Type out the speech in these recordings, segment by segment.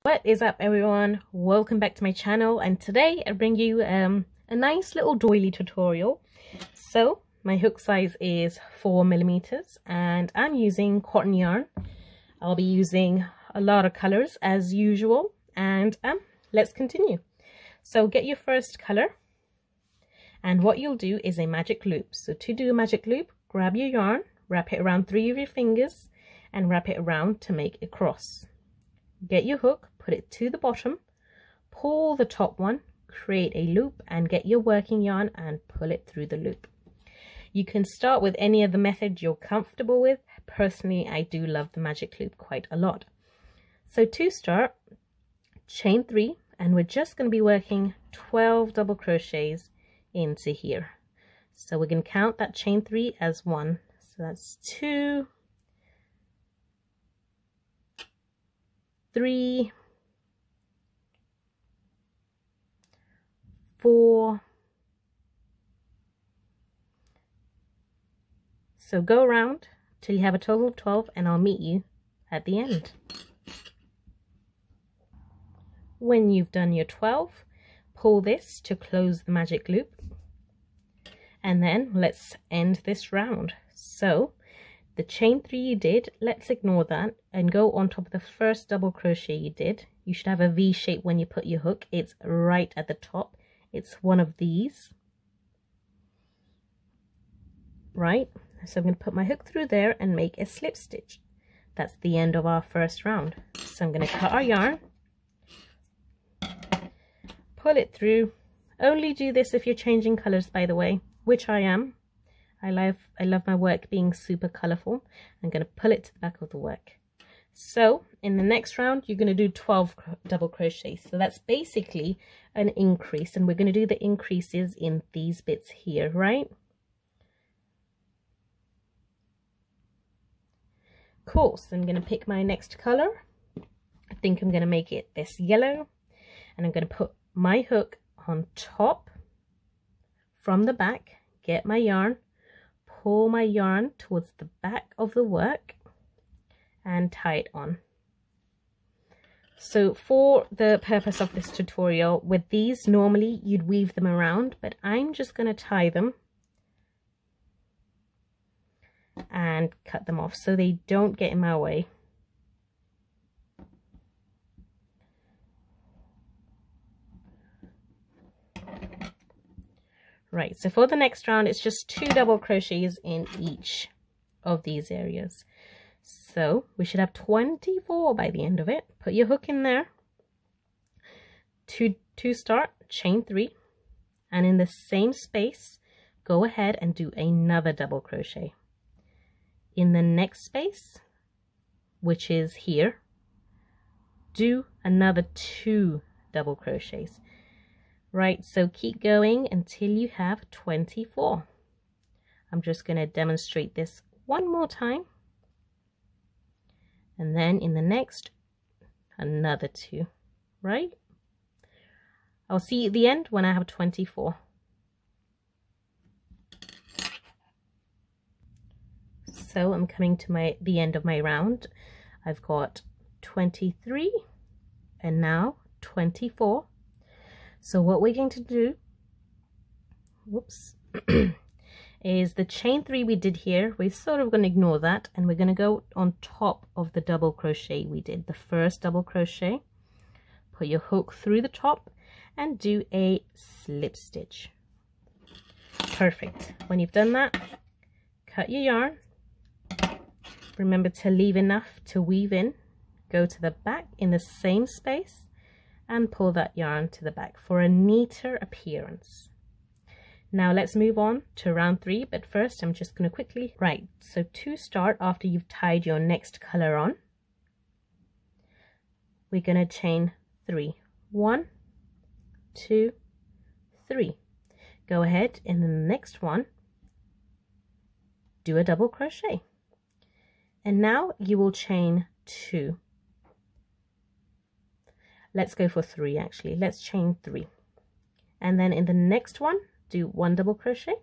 What is up, everyone? Welcome back to my channel, and today I bring you a nice little doily tutorial. So my hook size is 4mm and I'm using cotton yarn. I'll be using a lot of colors as usual, and let's continue. So get your first color, and what you'll do is a magic loop. So to do a magic loop, grab your yarn, wrap it around 3 of your fingers and wrap it around to make a cross. Get your hook, put it to the bottom, pull the top one, create a loop, and get your working yarn and pull it through the loop. You can start with any other method you're comfortable with. Personally, I do love the magic loop quite a lot. So to start, chain 3, and we're just going to be working 12 double crochets into here. So we're going to count that chain 3 as 1. So that's 2, 3, 4. So go around till you have a total of 12, and I'll meet you at the end. When you've done your 12, pull this to close the magic loop, and then let's end this round. So the chain 3 you did, let's ignore that and go on top of the first double crochet you did. You should have a V shape when you put your hook. It's right at the top. It's one of these. Right? So I'm going to put my hook through there and make a slip stitch. That's the end of our first round. So I'm going to cut our yarn, pull it through. Only do this if you're changing colors, by the way, which I am. I love my work being super colorful. I'm going to pull it to the back of the work. So in the next round, you're going to do 12 double crochets. So that's basically an increase, and we're going to do the increases in these bits here, right? Cool. So I'm going to pick my next color. I think I'm going to make it this yellow, and I'm going to put my hook on top from the back, get my yarn, pull my yarn towards the back of the work and tie it on. So for the purpose of this tutorial, with these normally you'd weave them around, but I'm just going to tie them and cut them off so they don't get in my way. Right, so for the next round, it's just 2 double crochets in each of these areas. So we should have 24 by the end of it. Put your hook in there. To start, chain 3. And in the same space, go ahead and do another double crochet. In the next space, which is here, do another 2 double crochets. Right, so keep going until you have 24. I'm just going to demonstrate this one more time. And then in the next, another 2, right? I'll see you at the end when I have 24. So I'm coming to the end of my round. I've got 23 and now 24. So what we're going to do, is the chain 3 we did here, we're sort of going to ignore that, and we're going to go on top of the double crochet we did, the first double crochet. Put your hook through the top and do a slip stitch. Perfect. When you've done that, cut your yarn. Remember to leave enough to weave in. Go to the back in the same space and pull that yarn to the back for a neater appearance. Now let's move on to round 3, but first I'm just going to quickly, right, so to start, after you've tied your next color on, we're going to chain 3. 1, 2, 3. Go ahead, and in the next one, do a double crochet. And now you will chain 2. Let's go for 3 actually. Let's chain 3. And then in the next one, do 1 double crochet.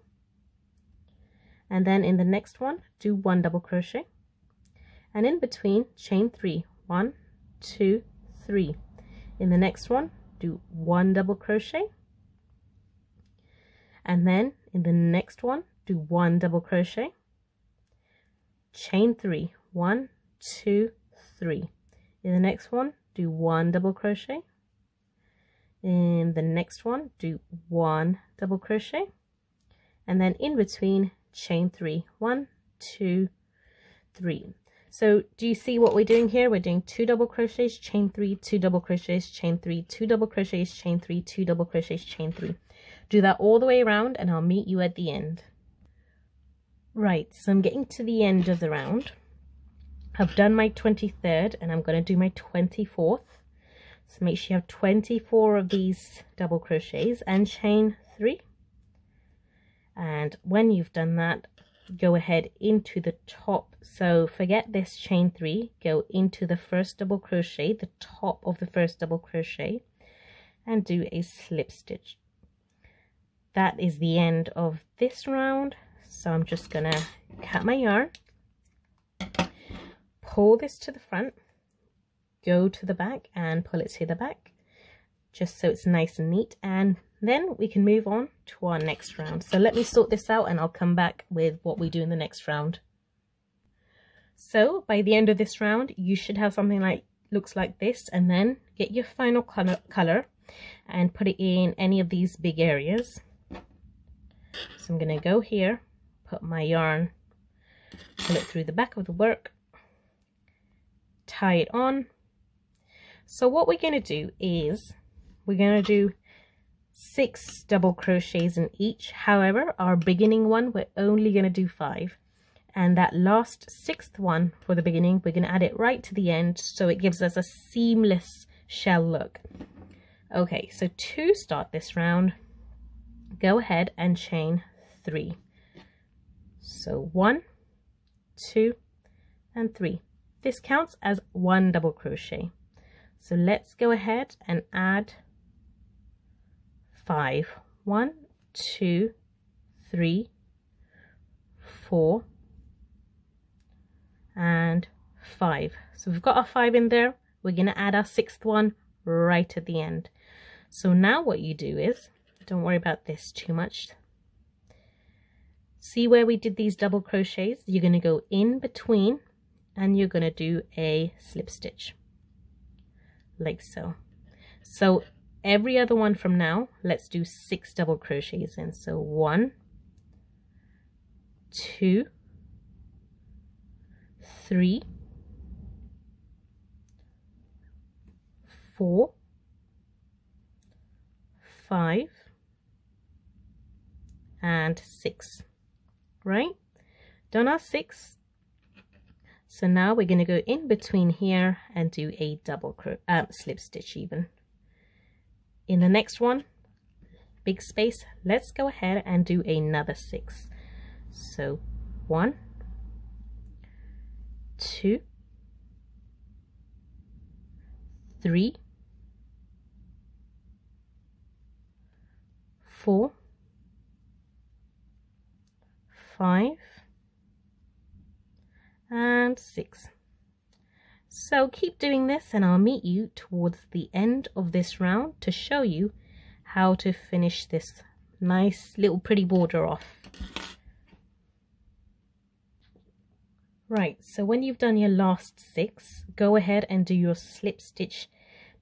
And then in the next one, do 1 double crochet. And in between, chain 3. 1, 2, 3. In the next one, do 1 double crochet, and then in the next one, do 1 double crochet, chain 3, 1, 2, 3. In the next one, do 1 double crochet. In the next one, do 1 double crochet, and then in between, chain 3, 1, 2, 3. So do you see what we're doing here? We're doing 2 double crochets, chain 3, 2 double crochets, chain 3, 2 double crochets, chain 3, 2 double crochets, chain 3. Do that all the way around and I'll meet you at the end. Right, so I'm getting to the end of the round. I've done my 23rd and I'm going to do my 24th. So make sure you have 24 of these double crochets and chain 3. And when you've done that, go ahead into the top. So forget this chain 3, go into the first double crochet, the top of the first double crochet, and do a slip stitch. That is the end of this round. So I'm just gonna cut my yarn, pull this to the front, go to the back and pull it to the back, just so it's nice and neat, and then we can move on to our next round. So let me sort this out and I'll come back with what we do in the next round. So by the end of this round, you should have something like looks like this, and then get your final color and put it in any of these big areas. So I'm going to go here, put my yarn, pull it through the back of the work, tie it on. So what we're going to do is we're going to do 6 double crochets in each. However, our beginning one, we're only going to do 5. And that last 6th one for the beginning, we're going to add it right to the end, so it gives us a seamless shell look. Okay, so to start this round, go ahead and chain 3. So 1, 2, and 3. This counts as 1 double crochet. So let's go ahead and add 5. 1, 2, 3, 4, and 5. So we've got our 5 in there. We're going to add our 6th one right at the end. So now what you do is, don't worry about this too much. See where we did these double crochets? You're going to go in between and you're going to do a slip stitch like so. So every other one from now, let's do 6 double crochets in. So 1, 2, 3, 4, 5, and 6. Right? Done our 6. So now we're going to go in between here and do a double slip stitch even. In the next one, big space, let's go ahead and do another 6. So 1, 2, 3, 4, 5, and 6. So keep doing this and I'll meet you towards the end of this round to show you how to finish this nice little pretty border off. Right, so when you've done your last 6, go ahead and do your slip stitch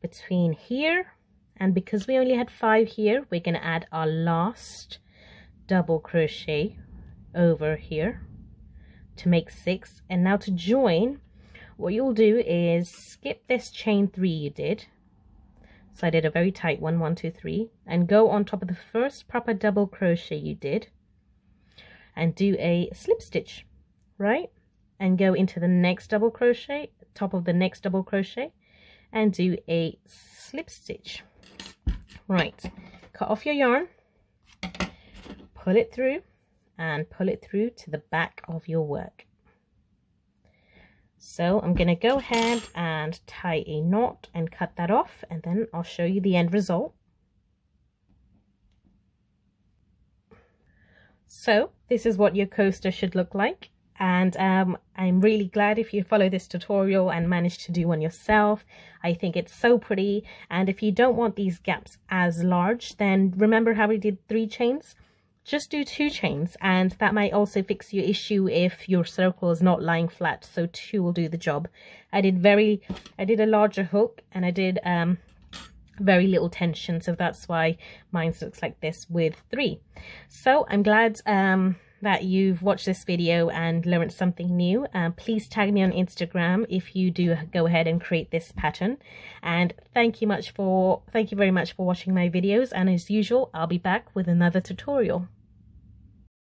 between here, and because we only had 5 here, we're going to add our last double crochet over here to make 6. And now to join, what you'll do is skip this chain 3 you did. So I did a very tight one, 1, 2, 3, and go on top of the first proper double crochet you did and do a slip stitch, right? And go into the next double crochet, top of the next double crochet, and do a slip stitch. Right, cut off your yarn, pull it through, and pull it through to the back of your work. So I'm going to go ahead and tie a knot and cut that off, and then I'll show you the end result. So this is what your coaster should look like And I'm really glad if you follow this tutorial and manage to do one yourself. I think it's so pretty. And if you don't want these gaps as large, then remember how we did 3 chains? Just do 2 chains, and that might also fix your issue if your circle is not lying flat. So 2 will do the job. I did a larger hook, and I did very little tension, so that's why mine looks like this with 3. So I'm glad that you've watched this video and learned something new. Please tag me on Instagram if you do go ahead and create this pattern. And thank you very much for watching my videos, and as usual, I'll be back with another tutorial.